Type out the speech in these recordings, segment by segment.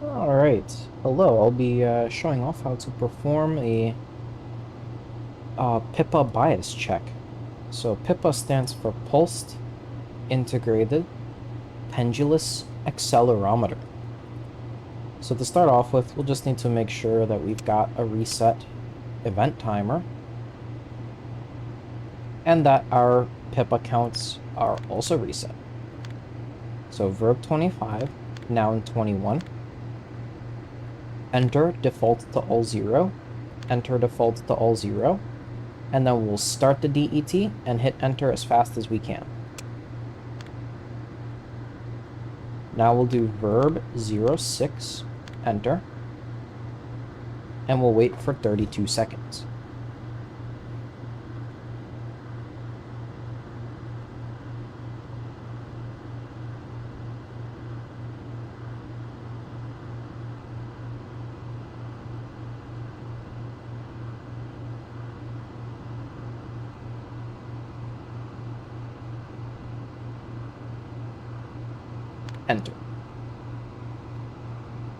Alright, hello, I'll be showing off how to perform a PIPA bias check. So PIPA stands for Pulsed Integrated Pendulous Accelerometer. So to start off with, we'll just need to make sure that we've got a reset event timer and that our PIPA counts are also reset. So verb 25, noun 21. Enter default to all 0, enter default to all 0, and then we'll start the DET and hit enter as fast as we can. Now we'll do verb 06, enter, and we'll wait for 32 seconds. Enter.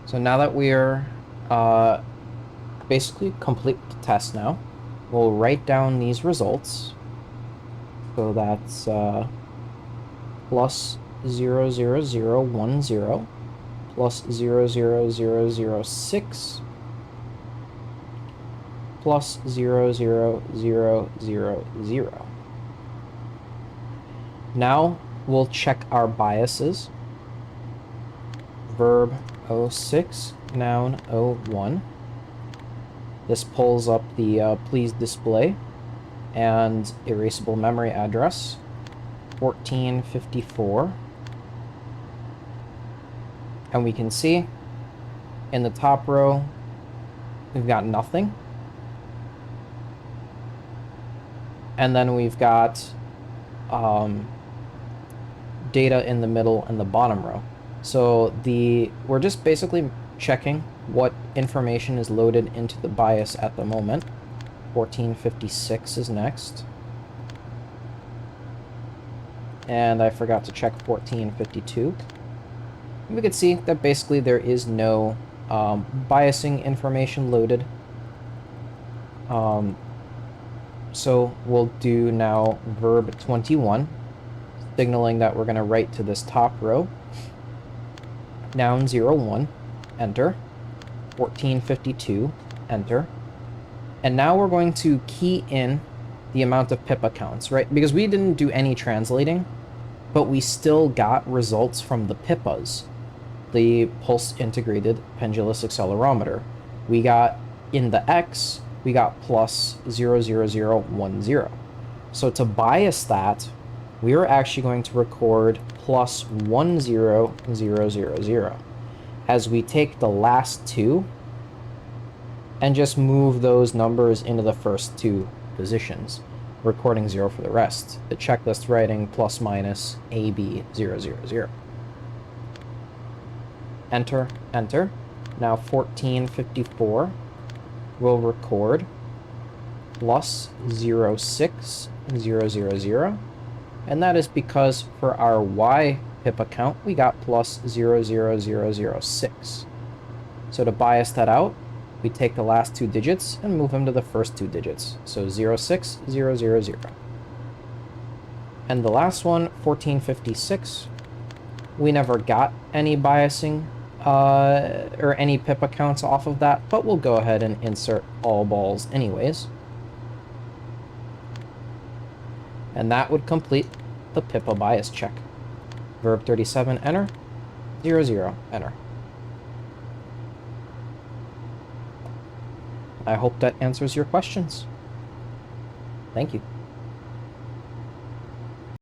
So now that we're basically complete the test now, we'll write down these results. So that's plus 00010 plus 00006 plus 00000. Now we'll check our biases. Verb 06, noun 01. This pulls up the please display and erasable memory address 1454. And we can see in the top row, we've got nothing. And then we've got data in the middle and the bottom row. So we're just basically checking what information is loaded into the bias at the moment. 1456 is next. And I forgot to check 1452. We could see that basically there is no biasing information loaded. So we'll do now verb 21, signaling that we're going to write to this top row. Noun 01, enter. 1452, enter. And now we're going to key in the amount of PIPA counts, right? Because we didn't do any translating, but we still got results from the PIPAs, the Pulse Integrated Pendulous Accelerometer. We got, in the X, we got plus 00010. So to bias that, we are actually going to record plus 10000 as we take the last two and just move those numbers into the first two positions, recording 0 for the rest. The checklist writing plus minus AB000. Enter, enter. Now 1454 will record plus 06000. And that is because for our Y PIPA count, we got plus 00006. So to bias that out, we take the last two digits and move them to the first two digits. So 06000. And the last one, 1456, we never got any biasing or any PIPA counts off of that, but we'll go ahead and insert all balls anyways. And that would complete the PIPA bias check. Verb 37, enter. 00, enter. I hope that answers your questions. Thank you.